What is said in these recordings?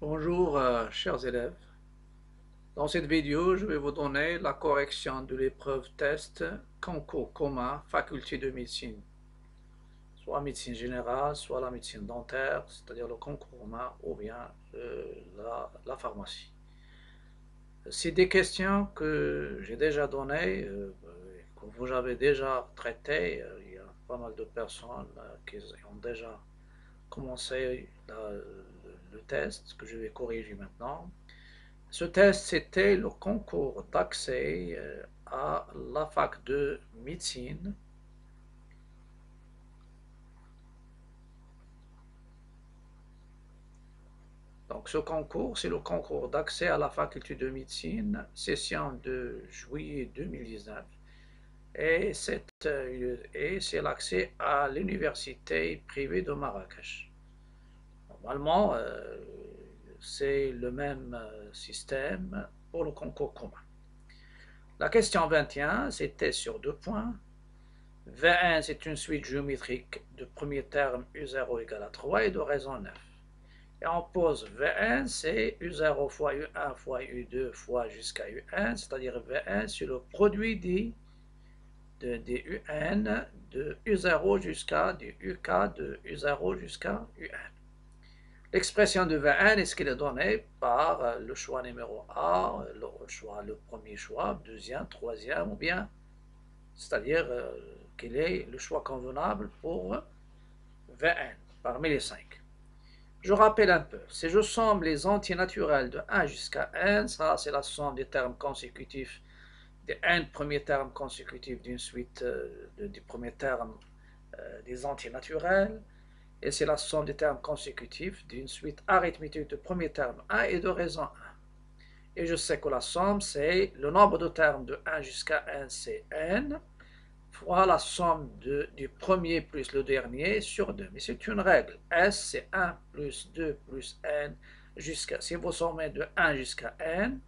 Bonjour, chers élèves. Dans cette vidéo, je vais vous donner la correction de l'épreuve test concours commun faculté de médecine, soit médecine générale, soit la médecine dentaire, c'est-à-dire le concours commun, ou bien la pharmacie. C'est des questions que j'ai déjà données, que vous avez déjà traitées. Il y a pas mal de personnes qui ont déjà commencé le test que je vais corriger maintenant. Ce test, c'était le concours d'accès à la fac de médecine. Donc, ce concours, c'est le concours d'accès à la faculté de médecine, session de juillet 2019. Et c'est l'accès à l'université privée de Marrakech. Normalement, c'est le même système pour le concours commun. La question 21, c'était sur 2 points. V1, c'est une suite géométrique de premier terme U0 égale à 3 et de raison 9. Et on pose V1, c'est U0 fois U1 fois U2 fois jusqu'à UN, c'est-à-dire V1, c'est le produit des UN de U0 jusqu'à du UK de U0 jusqu'à UN. L'expression de V1, est-ce qu'elle est donnée par le choix numéro A, le premier choix, deuxième, troisième, ou bien, c'est-à-dire quel est le choix convenable pour Vn parmi les 5. Je rappelle un peu, si je somme les entiers naturels de 1 jusqu'à n, ça c'est la somme des termes consécutifs, des n premiers termes consécutifs d'une suite des premiers termes des entiers naturels, et c'est la somme des termes consécutifs d'une suite arithmétique de premiers termes 1 et de raison 1. Et je sais que la somme, c'est le nombre de termes de 1 jusqu'à n, c'est n, fois la somme du premier plus le dernier sur 2. Mais c'est une règle. S, c'est 1 plus 2 plus n jusqu'à, si vous sommez de 1 jusqu'à n,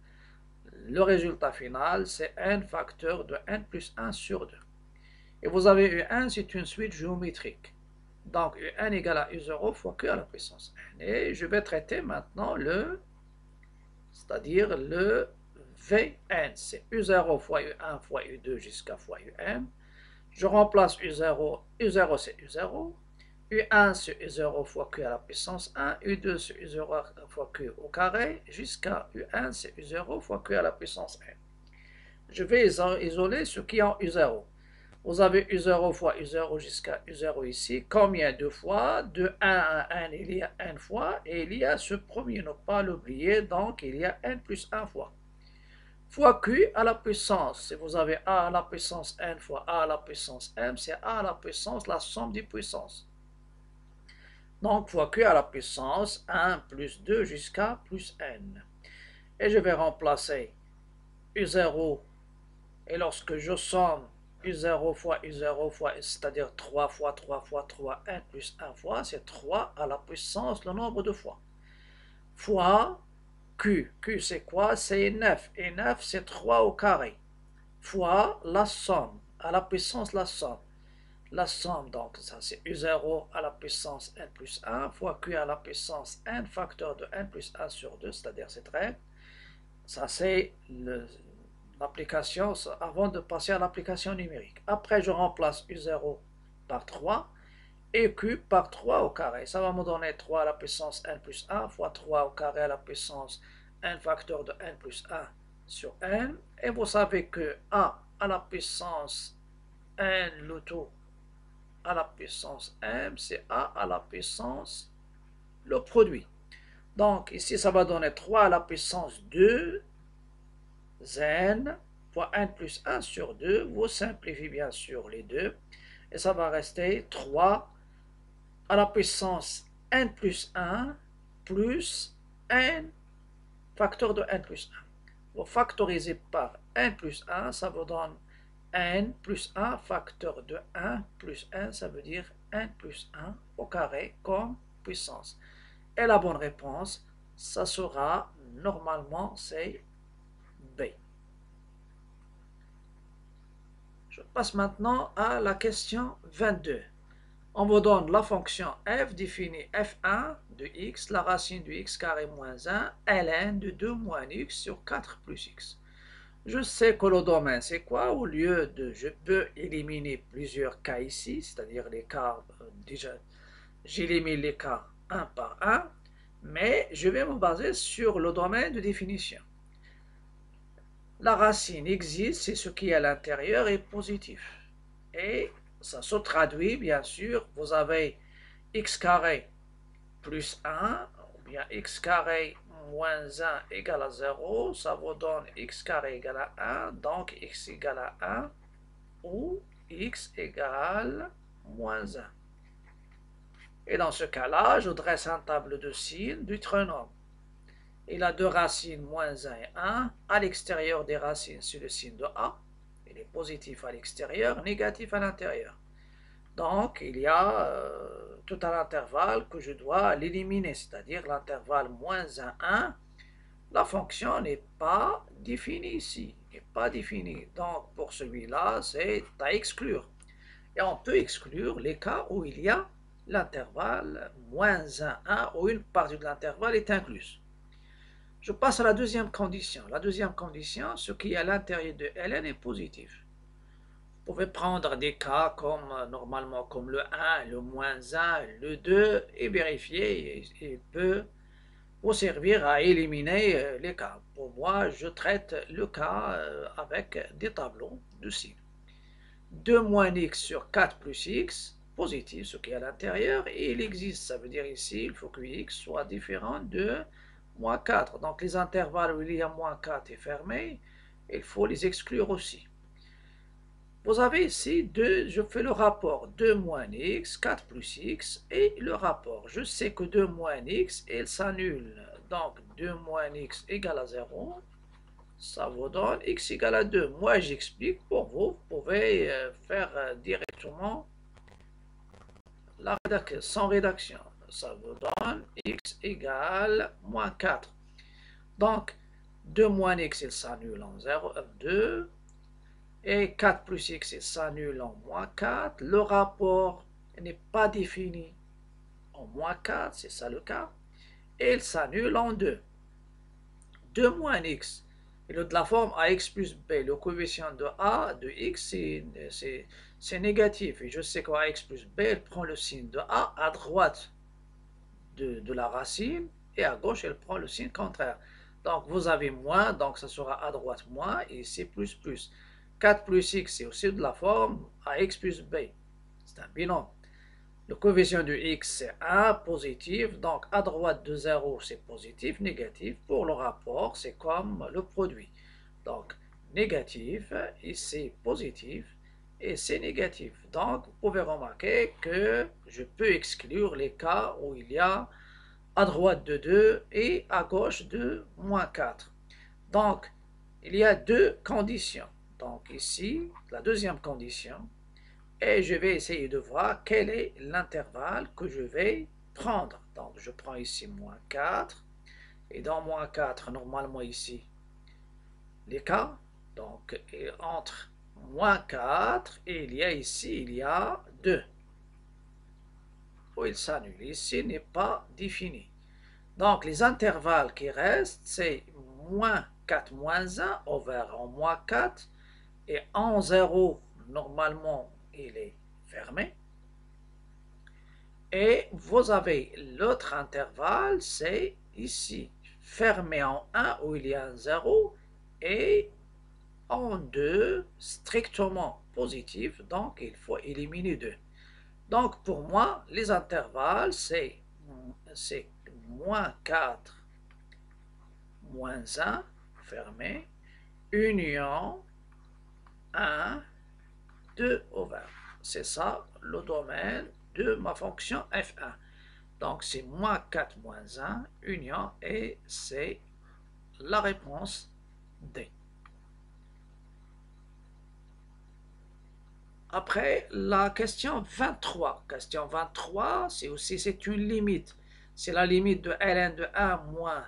le résultat final, c'est n facteur de n plus 1 sur 2. Et vous avez U1, c'est une suite géométrique. Donc UN égale à U0 fois Q à la puissance n. Et je vais traiter maintenant c'est-à-dire le Vn, c'est U0 fois U1 fois U2 jusqu'à fois UM. Je remplace U0, U0 c'est U0, U1 c'est U0 fois Q à la puissance 1, U2 c'est U0 fois Q au carré, jusqu'à U1 c'est U0 fois Q à la puissance n. Je vais isoler ce qui est en U0. Vous avez U0 fois U0 jusqu'à U0 ici. Combien de fois? De 1 à n, il y a n fois, et il y a ce premier, ne pas l'oublier, donc il y a n plus 1 fois. Fois q à la puissance, si vous avez a à la puissance n fois a à la puissance m, c'est a à la puissance la somme des puissances. Donc fois q à la puissance 1 plus 2 jusqu'à plus n. Et je vais remplacer U0, et lorsque je somme U0 fois U0 fois, c'est-à-dire 3 fois 3 fois 3, n plus 1 fois, c'est 3 à la puissance le nombre de fois. Fois Q. Q c'est quoi? C'est 9. Et 9 c'est 3 au carré. Fois la somme, à la puissance la somme. La somme, donc, ça c'est U0 à la puissance n plus 1 fois Q à la puissance n facteur de n plus 1 sur 2, c'est-à-dire cette règle. Ça c'est l'application, avant de passer à l'application numérique. Après, je remplace U0 par 3 et Q par 3 au carré. Ça va me donner 3 à la puissance n plus 1 fois 3 au carré à la puissance n facteur de n plus 1 sur n. Et vous savez que a à la puissance n le tout à la puissance m, c'est a à la puissance le produit. Donc ici, ça va donner 3 à la puissance 2 n fois n plus 1 sur 2. Vous simplifiez bien sûr les deux. Et ça va rester 3 à la puissance n plus 1 plus n facteur de n plus 1. Vous factorisez par n plus 1, ça vous donne n plus 1 facteur de 1 plus 1, ça veut dire n plus 1 au carré comme puissance. Et la bonne réponse, ça sera normalement c'est B. Je passe maintenant à la question 22. On vous donne la fonction f définit f1 de x, la racine de x carré moins 1, ln de 2 moins x sur 4 plus x. Je sais que le domaine, c'est quoi? Au lieu de, je peux éliminer plusieurs cas ici, c'est-à-dire les cas, déjà, j'élimine les cas un par un, mais je vais me baser sur le domaine de définition. La racine existe, c'est ce qui est à l'intérieur est positif. Et ça se traduit, bien sûr, vous avez x carré plus 1, ou bien x carré moins 1 égale à 0, ça vous donne x carré égale à 1, donc x égale à 1, ou x égale moins 1. Et dans ce cas-là, je dresse un tableau de signes du trinôme. Il a deux racines, moins 1 et 1. À l'extérieur des racines, c'est le signe de A. Il est positif à l'extérieur, négatif à l'intérieur. Donc, il y a tout un intervalle que je dois l'éliminer, c'est-à-dire l'intervalle moins 1, 1. La fonction n'est pas définie ici, n'est pas définie. Donc, pour celui-là, c'est à exclure. Et on peut exclure les cas où il y a l'intervalle moins 1, 1, où une partie de l'intervalle est incluse. Je passe à la deuxième condition. La deuxième condition, ce qui est à l'intérieur de ln est positif. Vous pouvez prendre des cas comme normalement comme le 1, le moins 1, le 2 et vérifier et peut vous servir à éliminer les cas. Pour moi, je traite le cas avec des tableaux de signes. 2 moins x sur 4 plus x, positif, ce qui est à l'intérieur, et il existe, ça veut dire ici, il faut que x soit différent de moins 4. Donc les intervalles où il y a moins 4 est fermé, il faut les exclure aussi. Vous avez ici je fais le rapport 2 moins x, 4 plus x, et le rapport. Je sais que 2 moins x, il s'annule. Donc 2 moins x égale à 0. Ça vous donne x égale à 2. Moi, j'explique pour vous. Vous pouvez faire directement sans rédaction. Ça vous donne x égale moins 4. Donc, 2 moins x, il s'annule en 0, 2. Et 4 plus x, il s'annule en moins 4. Le rapport n'est pas défini en moins 4, c'est ça le cas. Et il s'annule en 2. 2 moins x, et de la forme ax plus b, le coefficient de a de x, c'est négatif. Et je sais qu'ax plus b, elle prend le signe de a à droite de la racine, et à gauche, elle prend le signe contraire. Donc, vous avez moins, donc ça sera à droite moins, et ici plus plus. 4 plus x, c'est aussi de la forme ax plus b. C'est un binôme. Le coefficient de x, c'est 1, positif. Donc, à droite de 0, c'est positif, négatif. Pour le rapport, c'est comme le produit. Donc, négatif, ici, positif, et c'est négatif. Donc, vous pouvez remarquer que je peux exclure les cas où il y a à droite de 2 et à gauche de moins 4. Donc, il y a deux conditions. Donc, ici, la deuxième condition, et je vais essayer de voir quel est l'intervalle que je vais prendre. Donc, je prends ici moins 4, et dans moins 4, normalement ici, les cas, donc entre moins 4, et il y a ici, il y a 2, où il s'annule. Ici n'est pas défini. Donc, les intervalles qui restent, c'est moins 4 moins 1, over en moins 4, et en 0, normalement, il est fermé. Et vous avez l'autre intervalle, c'est ici, fermé en 1 où il y a un 0 et en 2 strictement positif, donc il faut éliminer 2. Donc pour moi, les intervalles, c'est moins 4, moins 1, fermé, union 1, 2 over. C'est ça le domaine de ma fonction f1. Donc c'est moins 4 moins 1, union, et c'est la réponse D. Après, la question 23. Question 23, c'est une limite. C'est la limite de ln de 1 moins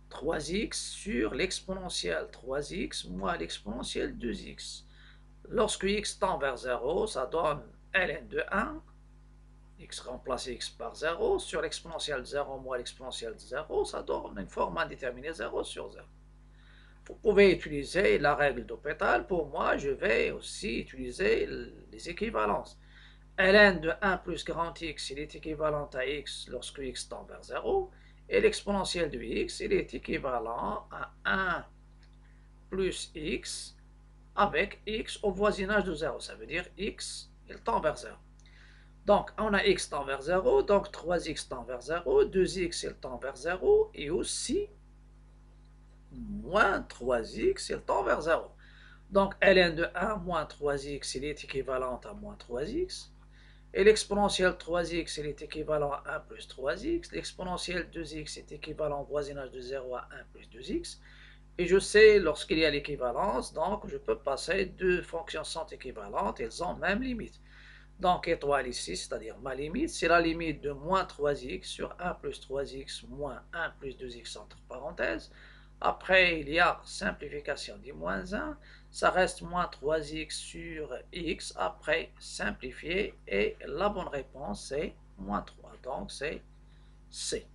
3x sur l'exponentielle 3x moins l'exponentielle 2x. Lorsque x tend vers 0, ça donne ln de 1 x remplace x par 0, sur l'exponentielle de 0 moins l'exponentielle de 0, ça donne une forme indéterminée 0 sur 0. Vous pouvez utiliser la règle d'Hopital. Pour moi, je vais aussi utiliser les équivalences. ln de 1 plus grand X, il est équivalent à X lorsque X tend vers 0. Et l'exponentielle de X, il est équivalent à 1 plus X avec X au voisinage de 0. Ça veut dire X, il tend vers 0. Donc, on a X tend vers 0, donc 3X tend vers 0, 2X, il tend vers 0, et aussi moins 3X, il tend vers 0. Donc, ln de 1 moins 3X, il est équivalent à moins 3X. Et l'exponentielle 3x, il est équivalent à 1 plus 3x. L'exponentielle 2x est équivalent au voisinage de 0 à 1 plus 2x. Et je sais, lorsqu'il y a l'équivalence, donc je peux passer deux fonctions sont équivalentes, elles ont même limite. Donc étoile ici, c'est-à-dire ma limite, c'est la limite de moins 3x sur 1 plus 3x moins 1 plus 2x entre parenthèses. Après, il y a simplification du moins 1, ça reste moins 3x sur x, après simplifier, et la bonne réponse c'est moins 3, donc c'est C.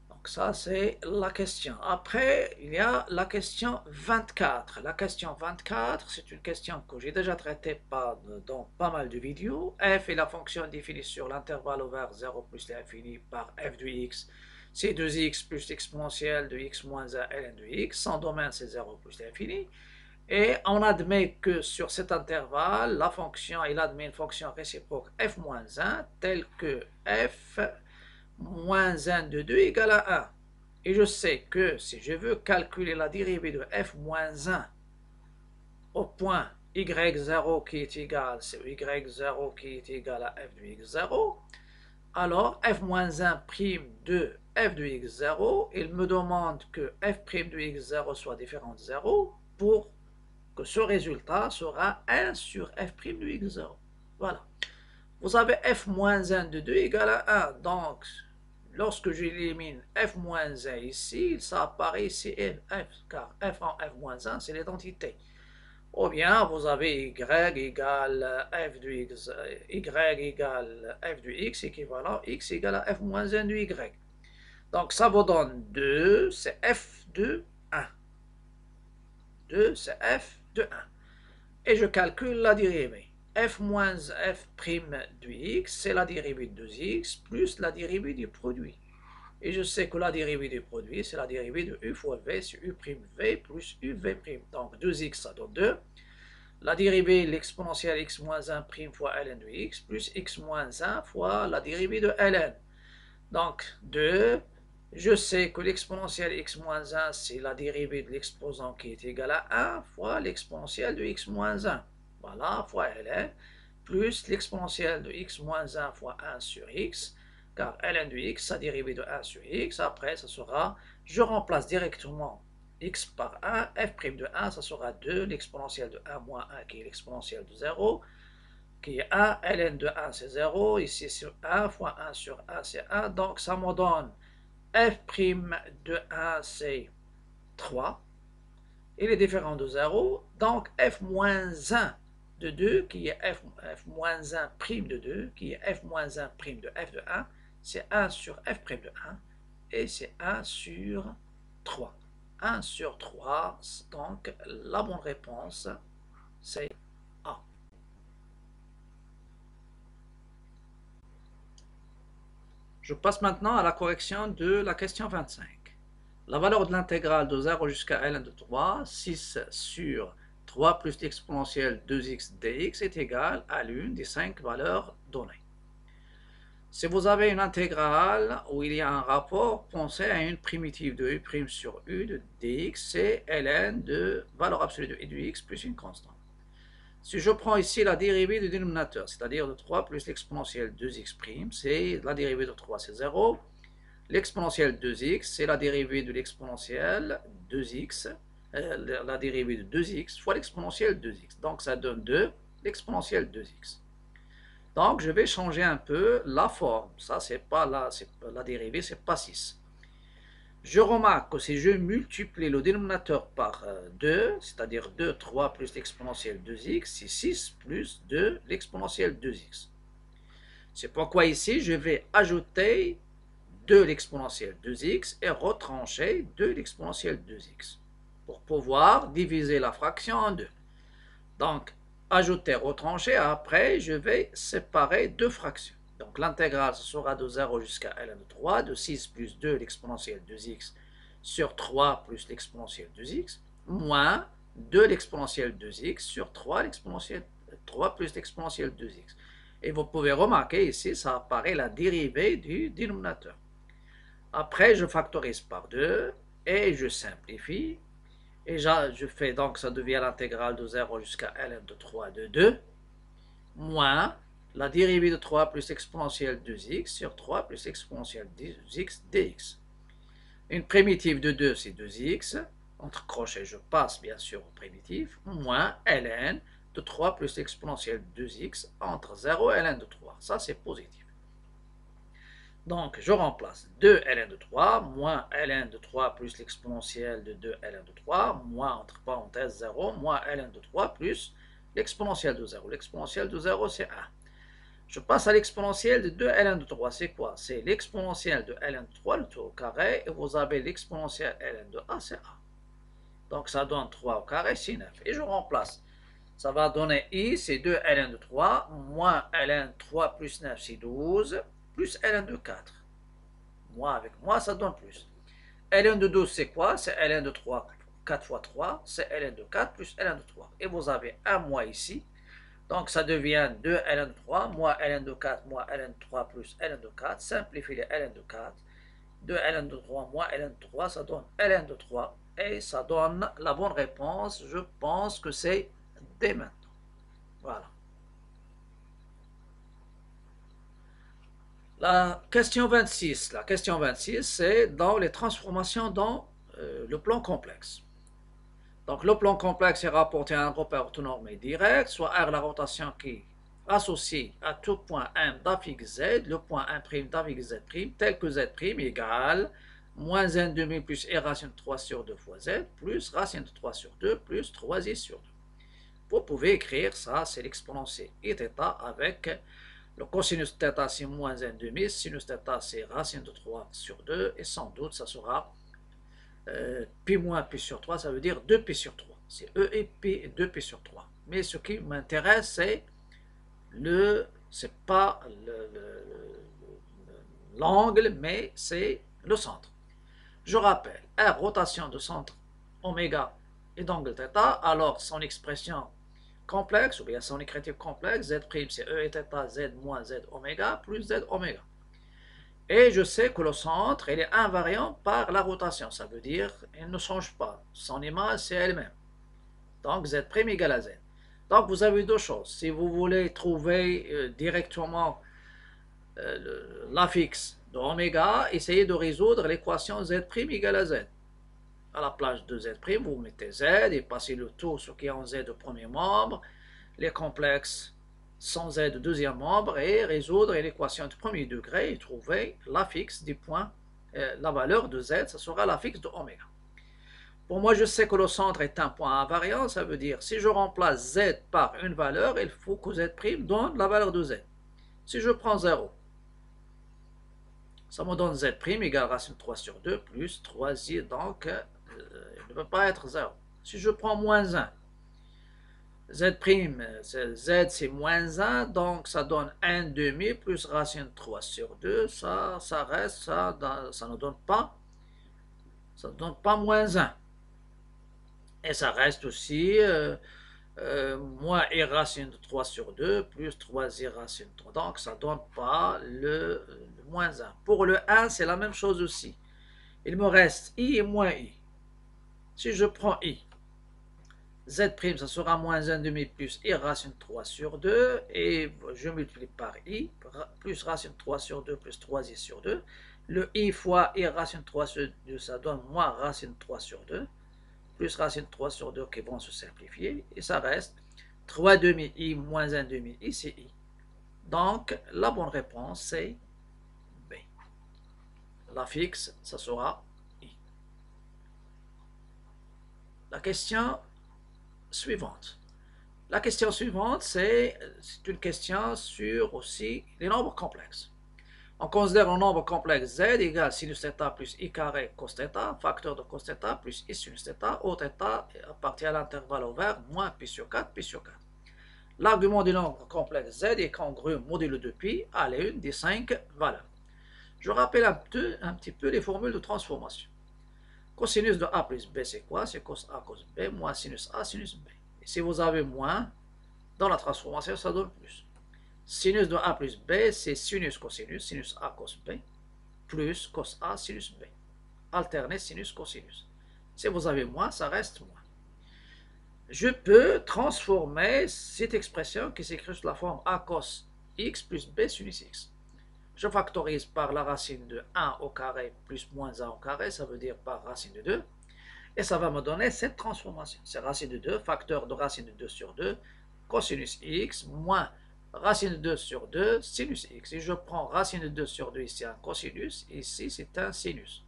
Donc ça c'est la question. Après, il y a la question 24. La question 24, c'est une question que j'ai déjà traitée dans pas mal de vidéos. F est la fonction définie sur l'intervalle ouvert 0 plus l'infini par f de x. C'est 2x plus l'exponentielle de x moins 1 ln de x. Son domaine, c'est 0 plus l'infini. Et on admet que sur cet intervalle, la fonction, il admet une fonction réciproque f moins 1 telle que f moins 1 de 2 égale à 1. Et je sais que si je veux calculer la dérivée de f moins 1 au point y0 qui est égal, c'est y0 qui est égal à f de x0, alors f moins 1 prime de f de x0, il me demande que f prime de x0 soit différent de 0 pour que ce résultat sera 1 sur f prime de x0. Voilà. Vous avez f moins 1 de 2 égale à 1. Donc, lorsque j'élimine f moins 1 ici, ça apparaît ici f, car f en f moins 1, c'est l'identité. Ou bien, vous avez y égale f de x, y égale f de x équivalent x égale à f moins 1 de y. Donc, ça vous donne 2, c'est f de 1. 2, c'est f de 1. Et je calcule la dérivée. F moins f' de x, c'est la dérivée de 2x plus la dérivée du produit. Et je sais que la dérivée du produit, c'est la dérivée de u fois v sur u'v plus uv'. Donc 2x, ça donne 2. La dérivée, l'exponentielle x moins 1' fois ln de x plus x moins 1 fois la dérivée de ln. Donc 2. Je sais que l'exponentielle x moins 1, c'est la dérivée de l'exposant qui est égal à 1 fois l'exponentielle de x moins 1. Voilà, fois ln, plus l'exponentielle de x moins 1 fois 1 sur x, car ln de x, sa dérivée de 1 sur x. Après, ça sera, je remplace directement x par 1, f' de 1, ça sera 2, l'exponentielle de 1 moins 1 qui est l'exponentielle de 0, qui est 1, ln de 1 c'est 0, ici c'est 1 fois 1 sur 1 c'est 1, donc ça me donne f' de 1 c'est 3, il est différent de 0, donc f moins 1 de 2 qui est f moins 1 prime de 2 qui est f moins 1 prime de f de 1, c'est 1 sur f' de 1 et c'est 1 sur 3. 1 sur 3, donc la bonne réponse c'est A. Je passe maintenant à la correction de la question 25. La valeur de l'intégrale de 0 jusqu'à ln de 3, 6 sur 3 plus l'exponentielle 2x dx est égale à l'une des 5 valeurs données. Si vous avez une intégrale où il y a un rapport, pensez à une primitive de u' sur u de dx, c'est ln de valeur absolue de i de x plus une constante. Si je prends ici la dérivée du dénominateur, c'est-à-dire de 3 plus l'exponentielle 2x', c'est la dérivée de 3, c'est 0. L'exponentielle 2x, c'est la dérivée de l'exponentielle 2x, la dérivée de 2x fois l'exponentielle 2x. Donc ça donne 2, l'exponentielle 2x. Donc je vais changer un peu la forme. Ça, c'est pas la dérivée, c'est pas 6. Je remarque que si je multiplie le dénominateur par 2, c'est-à-dire 2, 3 plus l'exponentielle 2x, c'est 6 plus 2 l'exponentielle 2x. C'est pourquoi ici, je vais ajouter 2 l'exponentielle 2x et retrancher 2 l'exponentielle 2x pour pouvoir diviser la fraction en deux. Donc, ajouter, retrancher, après, je vais séparer deux fractions. Donc, l'intégrale, ce sera de 0 jusqu'à ln de 3, de 6 plus 2 l'exponentielle 2x sur 3 plus l'exponentielle 2x, moins 2 l'exponentielle 2x sur 3 l'exponentielle 3 plus l'exponentielle 2x. Et vous pouvez remarquer ici, ça apparaît la dérivée du dénominateur. Après, je factorise par 2 et je simplifie. Et je fais donc, ça devient l'intégrale de 0 jusqu'à ln de 3 de 2, moins la dérivée de 3 plus exponentielle 2x sur 3 plus exponentielle 2x dx. Une primitive de 2, c'est 2x. Entre crochets, je passe bien sûr au primitif, moins ln de 3 plus exponentielle 2x entre 0 et ln de 3. Ça, c'est positif. Donc, je remplace 2 ln de 3 moins ln de 3 plus l'exponentielle de 2 ln de 3 moins, entre parenthèses, 0 moins ln de 3 plus l'exponentielle de 0. L'exponentielle de 0, c'est 1. Je passe à l'exponentielle de 2 ln de 3. C'est quoi? C'est l'exponentielle de ln de 3, le tout au carré, et vous avez l'exponentielle ln de a, c'est a. Donc, ça donne 3 au carré, c'est 9. Et je remplace. Ça va donner i, c'est 2 ln de 3, moins ln de 3 plus 9, c'est 12, plus ln de 4. Moi avec moi, ça donne plus. ln de 12, c'est quoi? C'est ln de 3, 4 fois 3, c'est ln de 4 plus ln de 3. Et vous avez un moins ici. Donc, ça devient 2 ln de 3, moins ln de 4, moins ln de 3 plus ln de 4. Simplifie les ln de 4. 2 ln de 3, moins ln de 3, ça donne ln de 3. Et ça donne la bonne réponse. Je pense que c'est dès maintenant. Voilà. La question 26, c'est dans les transformations dans le plan complexe. Donc, le plan complexe est rapporté à un repère orthonormé direct, soit R la rotation qui est associée à tout point M d'affixe Z, le point 1' d'affixe Z', tel que Z' égale moins n demi plus R racine de 3 sur 2 fois Z, plus racine de 3 sur 2, plus 3i sur 2. Vous pouvez écrire ça, c'est l'exponentielle θ avec le cosinus θ, c'est moins n demi, sinus θ, c'est racine de 3 sur 2, et sans doute, ça sera pi moins pi sur 3, ça veut dire 2pi sur 3. C'est E et pi, 2pi sur 3. Mais ce qui m'intéresse, c'est pas l'angle, mais c'est le centre. Je rappelle, R, rotation de centre oméga et d'angle θ, alors son expression complexe, ou bien son écriture complexe, Z', c'est E et θ, Z moins Z oméga, plus Z oméga. Et je sais que le centre, il est invariant par la rotation. Ça veut dire qu'il ne change pas. Son image, c'est elle-même. Donc, Z' égale à Z. Donc, vous avez deux choses. Si vous voulez trouver directement l'affixe de oméga, essayez de résoudre l'équation Z' égale à Z. À la place de Z', vous mettez Z et passez le tout ce qui est en Z au premier membre, les complexes sans Z de deuxième membre, et résoudre l'équation de premier degré et trouver l'affixe du point, la valeur de Z, ça sera l'affixe de oméga. Pour moi, je sais que le centre est un point invariant, ça veut dire si je remplace Z par une valeur, il faut que Z' donne la valeur de Z. Si je prends 0, ça me donne Z' égale racine 3 sur 2 plus 3i, donc il ne peut pas être 0. Si je prends moins 1, Z', c'est moins 1, donc ça donne 1 demi plus racine 3 sur 2, ça reste, ça ne donne pas, moins 1. Et ça reste aussi moins i racine de 3 sur 2 plus 3i racine de 3, donc ça ne donne pas le moins 1. Pour le 1, c'est la même chose aussi. Il me reste i et moins i. Si je prends i, Z', ça sera moins 1 demi plus i racine 3 sur 2, et je multiplie par i, plus racine 3 sur 2 plus 3i sur 2. Le i fois i racine 3 sur 2, ça donne moins racine 3 sur 2, plus racine 3 sur 2 qui vont se simplifier, et ça reste 3 demi i moins 1 demi i, c'est i. Donc, la bonne réponse, c'est B. L'affixe, ça sera i. La question suivante. La question suivante, c'est une question sur aussi les nombres complexes. On considère un nombre complexe z égale sinus θ plus i carré cos θ, facteur de cos θ plus i sinus θ, où θ appartient à l'intervalle ouvert moins pi sur 4, pi sur 4. L'argument du nombre complexe z est congru modulo de pi à l'une des 5 valeurs. Je rappelle un petit peu les formules de transformation. Cosinus de a plus b, c'est quoi? C'est cos a cos b moins sinus a sinus b. Et si vous avez moins, dans la transformation, ça donne plus. Sinus de a plus b, c'est sinus cosinus, sinus a cos b, plus cos a sinus b. Alterner sinus cosinus. Si vous avez moins, ça reste moins. Je peux transformer cette expression qui s'écrit sous la forme a cos x plus b sinus x. Je factorise par la racine de 1 au carré plus moins 1 au carré, ça veut dire par racine de 2. Et ça va me donner cette transformation. C'est racine de 2, facteur de racine de 2 sur 2, cosinus x, moins racine de 2 sur 2, sinus x. Et je prends racine de 2 sur 2, ici un cosinus, ici c'est un sinus.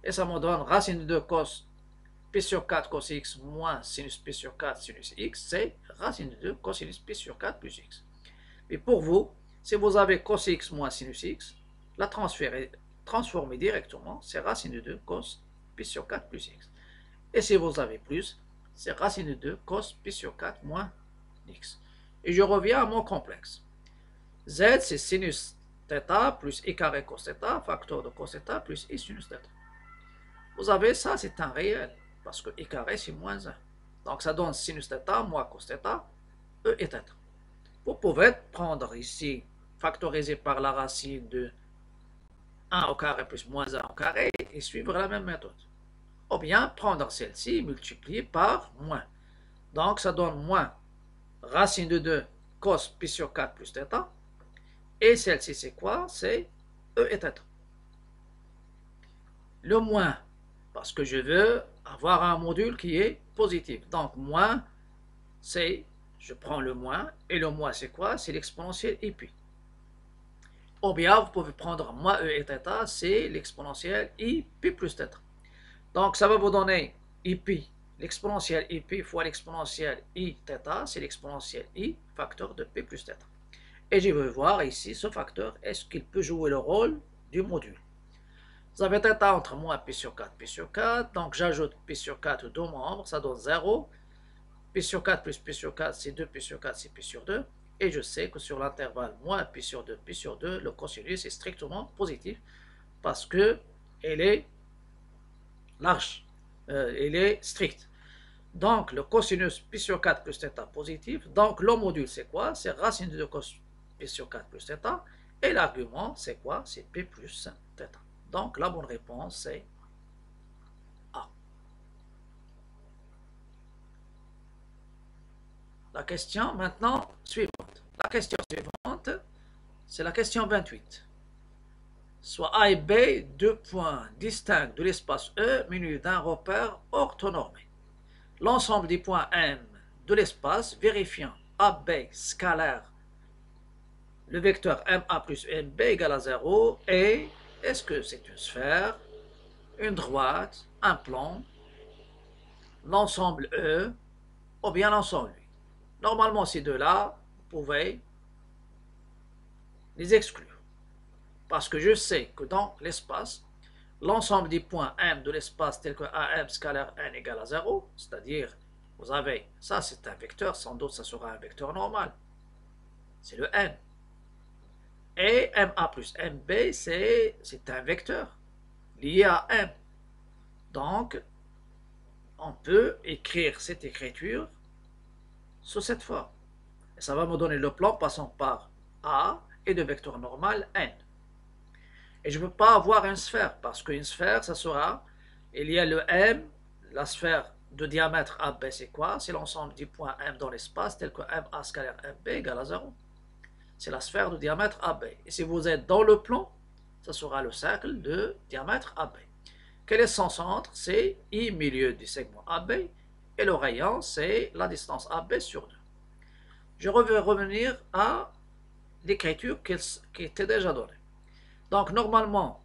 Et ça me donne racine de 2 cos pi sur 4 cos x moins sinus pi sur 4 sinus x, c'est racine de 2 cosinus pi sur 4 plus x. Et pour vous, si vous avez cos x moins sinus x, la transformer directement, c'est racine de 2 cos pi sur 4 plus x. Et si vous avez plus, c'est racine de 2 cos pi sur 4 moins x. Et je reviens à mon complexe. Z, c'est sinus θ plus i carré cos θ, facteur de cos θ plus i sinus θ. Vous avez ça, c'est un réel, parce que i carré, c'est moins 1. Donc ça donne sinus θ moins cos θ, e et θ. Vous pouvez prendre ici, factoriser par la racine de 1 au carré plus moins 1 au carré, et suivre la même méthode. Ou bien prendre celle-ci et multiplier par moins. Donc ça donne moins racine de 2 cos pi sur 4 plus θ. Et celle-ci c'est quoi? C'est e et θ. Le moins, parce que je veux avoir un module qui est positif. Donc moins, c'est, je prends le moins, et le moins c'est quoi? C'est l'exponentielle pi. Ou bien vous pouvez prendre moins e et θ, c'est l'exponentielle pi plus θ. Donc, ça va vous donner pi, l'exponentielle pi fois l'exponentielle i θ, c'est l'exponentielle i, facteur de p plus θ. Et je vais voir ici ce facteur, est-ce qu'il peut jouer le rôle du module. Vous avez θ entre moins pi sur 4, donc j'ajoute pi sur 4 deux membres, ça donne 0. Pi sur 4 plus pi sur 4, c'est 2 pi sur 4, c'est pi sur 2. Et je sais que sur l'intervalle moins pi sur 2, le cosinus est strictement positif, parce que elle est large, il est strict. Donc, le cosinus pi sur 4 plus θ positif. Donc, le module, c'est quoi? C'est racine de 2 cos pi sur 4 plus θ. Et l'argument, c'est quoi? C'est p plus θ. Donc, la bonne réponse, c'est A. La question maintenant suivante. La question suivante, c'est la question 28. Soit A et B, deux points distincts de l'espace E munis d'un repère orthonormé. L'ensemble des points M de l'espace vérifiant AB scalaire le vecteur MA plus MB égale à 0 et est-ce que c'est une sphère, une droite, un plan, l'ensemble E ou bien l'ensemble U. Normalement, ces deux-là, vous pouvez les exclure. Parce que je sais que dans l'espace, l'ensemble des points M de l'espace tel que AM scalaire N égale à 0, c'est-à-dire, vous avez, ça c'est un vecteur, sans doute ça sera un vecteur normal. C'est le N. Et MA plus MB, c'est un vecteur lié à M. Donc, on peut écrire cette écriture sous cette forme. Et ça va me donner le plan passant par A et de vecteur normal N. Et je ne peux pas avoir une sphère, parce qu'une sphère, ça sera, il y a le M, la sphère de diamètre AB, c'est quoi? C'est l'ensemble des points M dans l'espace, tel que MA scalaire MB égale à 0. C'est la sphère de diamètre AB. Et si vous êtes dans le plan, ça sera le cercle de diamètre AB. Quel est son centre? C'est I milieu du segment AB, et le rayon, c'est la distance AB sur 2. Je vais revenir à l'écriture qui était déjà donnée. Donc, normalement,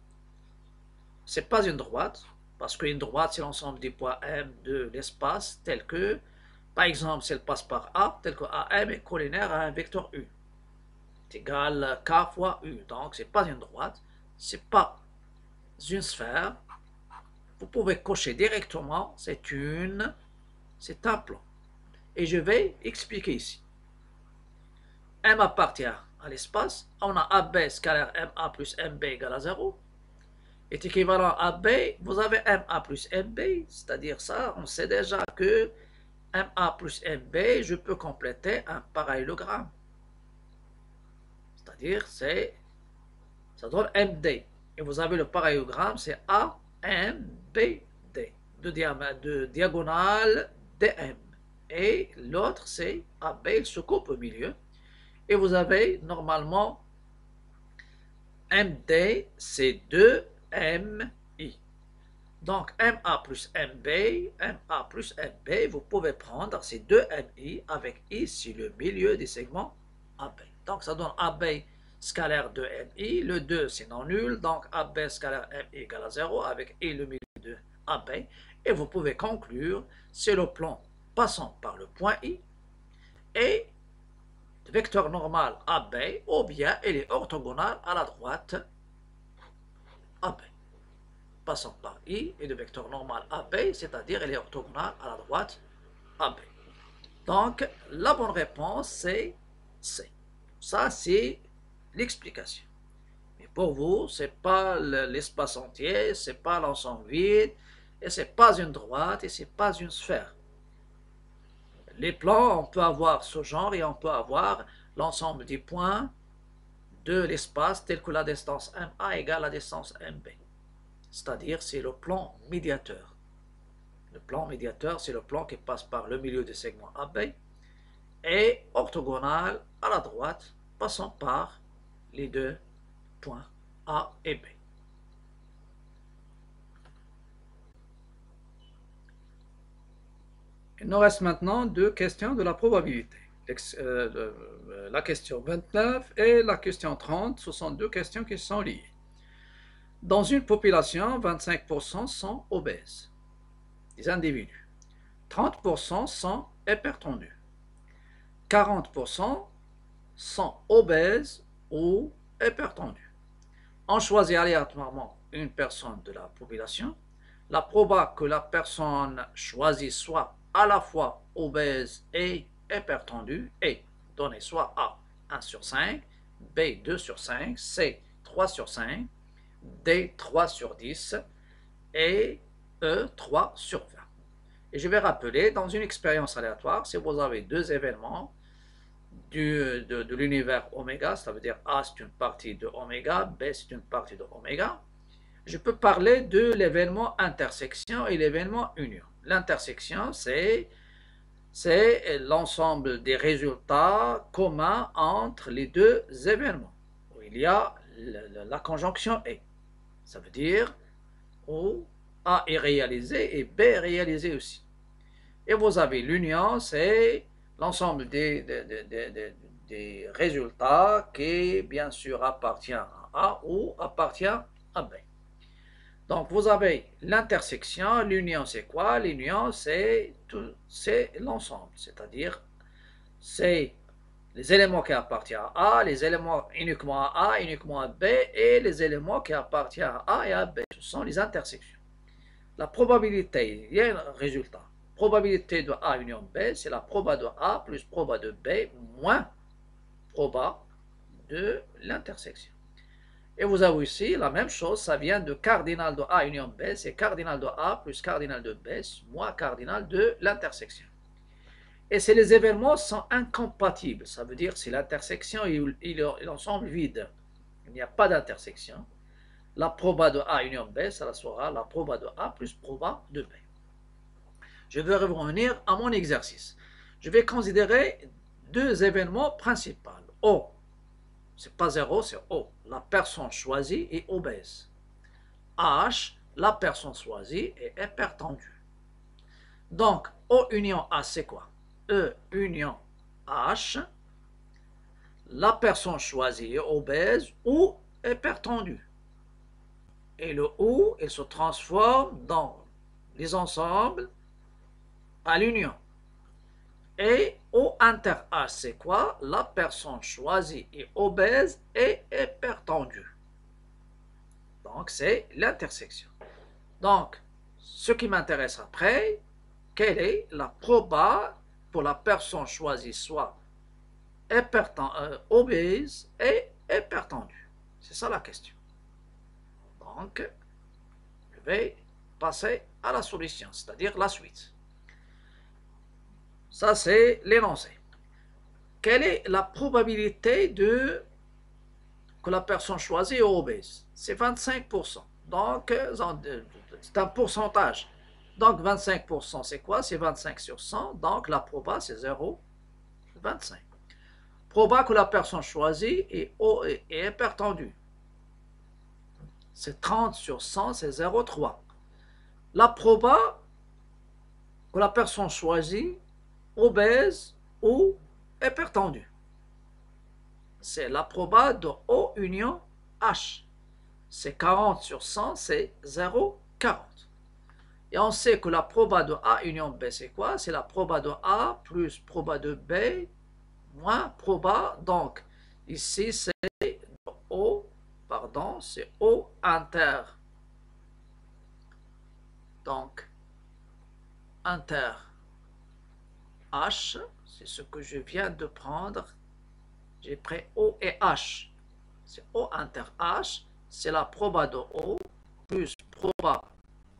ce n'est pas une droite, Parce qu'une droite, c'est l'ensemble des points M de l'espace, tel que, par exemple, si elle passe par A, tel que AM est collinaire à un vecteur U. C'est égal K fois U. Donc, ce n'est pas une droite, ce n'est pas une sphère. Vous pouvez cocher directement, c'est un plan. Et je vais expliquer ici. M appartient à l'espace. On a AB scalaire MA plus MB égale à 0. Est équivalent à B, vous avez MA plus MB, c'est-à-dire ça, on sait déjà que MA plus MB, je peux compléter un parallélogramme. C'est-à-dire, ça donne MD. Et vous avez le parallélogramme, c'est AMBD, de diagonale DM. Et l'autre, c'est AB, il se coupe au milieu. Et vous avez normalement MD, c'est 2MI. Donc, MA plus MA plus MB, vous pouvez prendre ces 2MI avec ici le milieu des segments AB. Donc, ça donne AB scalaire 2MI. Le 2, c'est non nul. Donc, AB scalaire MI égale à 0 avec I le milieu de AB. Et vous pouvez conclure, c'est le plan passant par le point I et le vecteur normal AB, ou bien il est orthogonal à la droite AB. Passant par I et le vecteur normal AB, c'est-à-dire il est orthogonal à la droite AB. Donc, la bonne réponse, c'est C. Ça, c'est l'explication. Mais pour vous, ce n'est pas l'espace entier, ce n'est pas l'ensemble vide, et ce n'est pas une droite, et ce n'est pas une sphère. Les plans, on peut avoir ce genre, et on peut avoir l'ensemble des points de l'espace, tel que la distance MA égale la distance MB. C'est-à-dire, c'est le plan médiateur. Le plan médiateur, c'est le plan qui passe par le milieu des segments AB et orthogonal à la droite, passant par les deux points A et B. Il nous reste maintenant deux questions de la probabilité. La question 29 et la question 30, ce sont deux questions qui sont liées. Dans une population, 25% sont obèses, des individus. 30% sont hypertendus. 40% sont obèses ou hypertendus. On choisit aléatoirement une personne de la population. La probabilité que la personne choisie soit à la fois obèse et hypertendue est donnée soit A 1 sur 5, B 2 sur 5, C 3 sur 5, D 3 sur 10 et E 3 sur 20. Et je vais rappeler, dans une expérience aléatoire, si vous avez deux événements de l'univers oméga, ça veut dire A c'est une partie de oméga, B c'est une partie de oméga, je peux parler de l'événement intersection et l'événement union. L'intersection, c'est l'ensemble des résultats communs entre les deux événements, où il y a la conjonction et. Ça veut dire où A est réalisé et B est réalisé aussi. Et vous avez l'union, c'est l'ensemble des résultats qui, bien sûr, appartient à A ou appartient à B. Donc, vous avez l'intersection. L'union, c'est quoi? L'union, c'est l'ensemble, c'est-à-dire, c'est les éléments qui appartiennent à A, les éléments uniquement à A, uniquement à B, et les éléments qui appartiennent à A et à B. Ce sont les intersections. La probabilité, il y a un résultat. Probabilité de A union B, c'est la proba de A plus proba de B moins proba de l'intersection. Et vous avez aussi la même chose, ça vient de cardinal de A union B, c'est cardinal de A plus cardinal de B moins cardinal de l'intersection. Et si les événements sont incompatibles, ça veut dire si l'intersection et l'ensemble vide, il n'y a pas d'intersection, la proba de A union B, ça sera la proba de A plus proba de B. Je vais revenir à mon exercice. Je vais considérer deux événements principaux. O, c'est pas 0, c'est O. La personne choisie est obèse. H, la personne choisie est hypertendue. Donc, O union A, c'est quoi? E union H, la personne choisie est obèse ou hypertendue. et le ou, il se transforme dans les ensembles à l'union. Et O inter H, c'est quoi? La personne choisie est obèse et hypertendue. Donc, c'est l'intersection. Donc, ce qui m'intéresse après, quelle est la proba pour la personne choisie soit obèse et hypertendue? C'est ça la question. Donc, je vais passer à la solution, c'est-à-dire la suite. Ça, c'est l'énoncé. Quelle est la probabilité que la personne choisie est obèse? C'est 25%. Donc, c'est un pourcentage. Donc, 25%, c'est quoi? C'est 25 sur 100. Donc, la proba, c'est 0,25. Proba que la personne choisie est hypertendue. C'est 30 sur 100, c'est 0,3. La proba que la personne choisie obèse ou hypertendue. C'est la proba de O union H. C'est 40 sur 100, c'est 0,40. Et on sait que la proba de A union B, c'est quoi? C'est la proba de A plus proba de B moins proba. Donc, ici, c'est O, pardon, c'est O inter. Donc, inter H, c'est ce que je viens de prendre. J'ai pris O et H. C'est O inter H, c'est la proba de O plus proba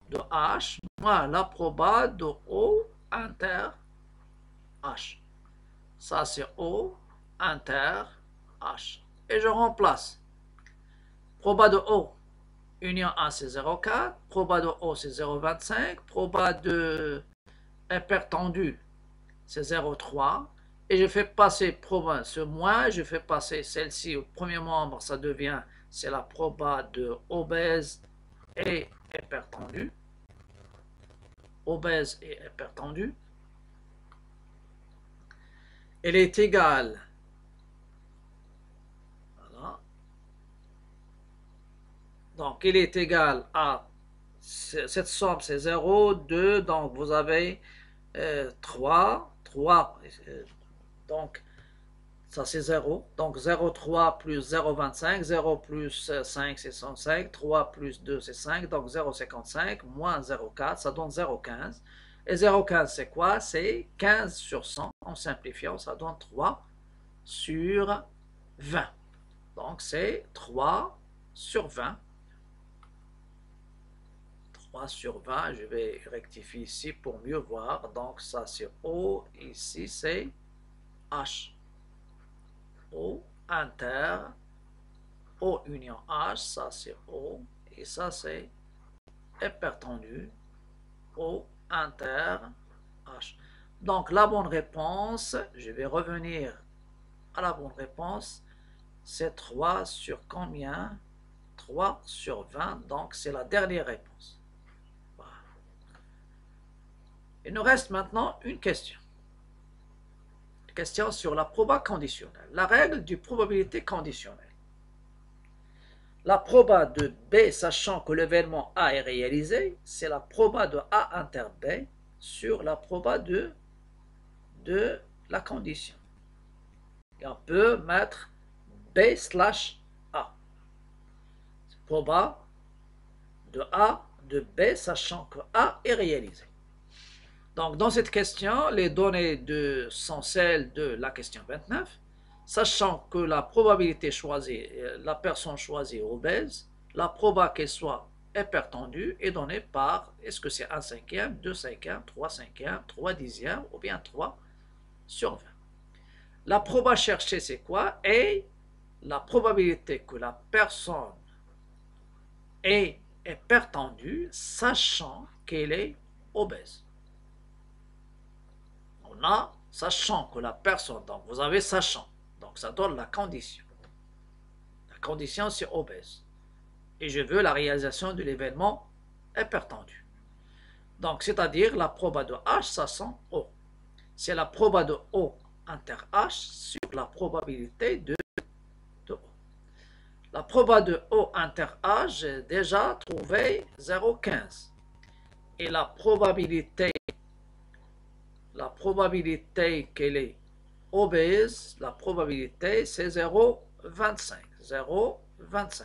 de H moins la proba de O inter H. Ça, c'est O inter H. Et je remplace. Proba de O, union A, c'est 0,4. Proba de O, c'est 0,25. Proba de hypertendu, c'est 0,3. Et je fais passer proba, ce moins, je fais passer celle-ci au premier membre, ça devient, c'est la proba de obèse et hypertendu. Obèse et hypertendu. Elle est égale, voilà. Donc, elle est égale à, cette somme, c'est 0, 2, donc vous avez 3, donc ça c'est 0, donc 0,3 plus 0,25, 0 plus 5 c'est 105, 3 plus 2 c'est 5, donc 0,55 moins 0,4, ça donne 0,15. Et 0,15 c'est quoi? C'est 15 sur 100, en simplifiant, ça donne 3 sur 20. Donc c'est 3 sur 20. 3 sur 20, je vais rectifier ici pour mieux voir. Donc ça c'est O, ici c'est H. O inter, O union H, ça c'est O, et ça c'est hypertendu, O inter H. Donc la bonne réponse, je vais revenir à la bonne réponse, c'est 3 sur combien? 3 sur 20, donc c'est la dernière réponse. Voilà. Il nous reste maintenant une question. Question sur la proba conditionnelle. La règle du probabilité conditionnelle. La proba de B, sachant que l'événement A est réalisé, c'est la proba de A inter B sur la proba de la condition. Et on peut mettre B slash A. Proba de A de B, sachant que A est réalisé. Donc, dans cette question, les données sont celles de la question 29, sachant que la probabilité choisie, la personne choisie est obèse, la proba qu'elle soit hypertendue est donnée par, est-ce que c'est 1 cinquième, 2 cinquièmes, 3 cinquièmes, 3 dixièmes, ou bien 3 sur 20. La proba cherchée, c'est quoi? Et la probabilité que la personne est hypertendue, sachant qu'elle est obèse. On a sachant que la personne, donc vous avez sachant, donc ça donne la condition. La condition c'est obèse. Et je veux la réalisation de l'événement hypertendu. Donc c'est-à-dire la proba de H, ça sent O. C'est la proba de O inter H sur la probabilité de O. La proba de O inter A, j'ai déjà trouvé 0,15. Et la probabilité qu'elle est obèse, la probabilité c'est 0,25. 0,25.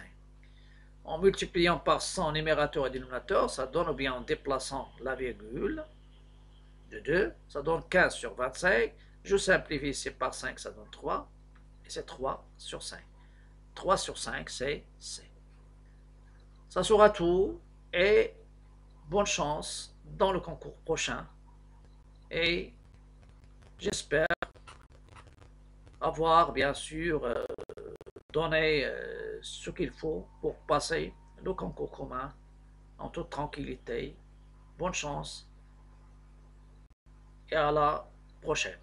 En multipliant par 100 numérateur et dénominateur, ça donne, ou bien en déplaçant la virgule de 2, ça donne 15 sur 25. Je simplifie ici par 5, ça donne 3. Et c'est 3 sur 5. 3 sur 5, c'est C. Ça sera tout. Et bonne chance dans le concours prochain. Et j'espère avoir, bien sûr, donné ce qu'il faut pour passer le concours commun en toute tranquillité. Bonne chance et à la prochaine.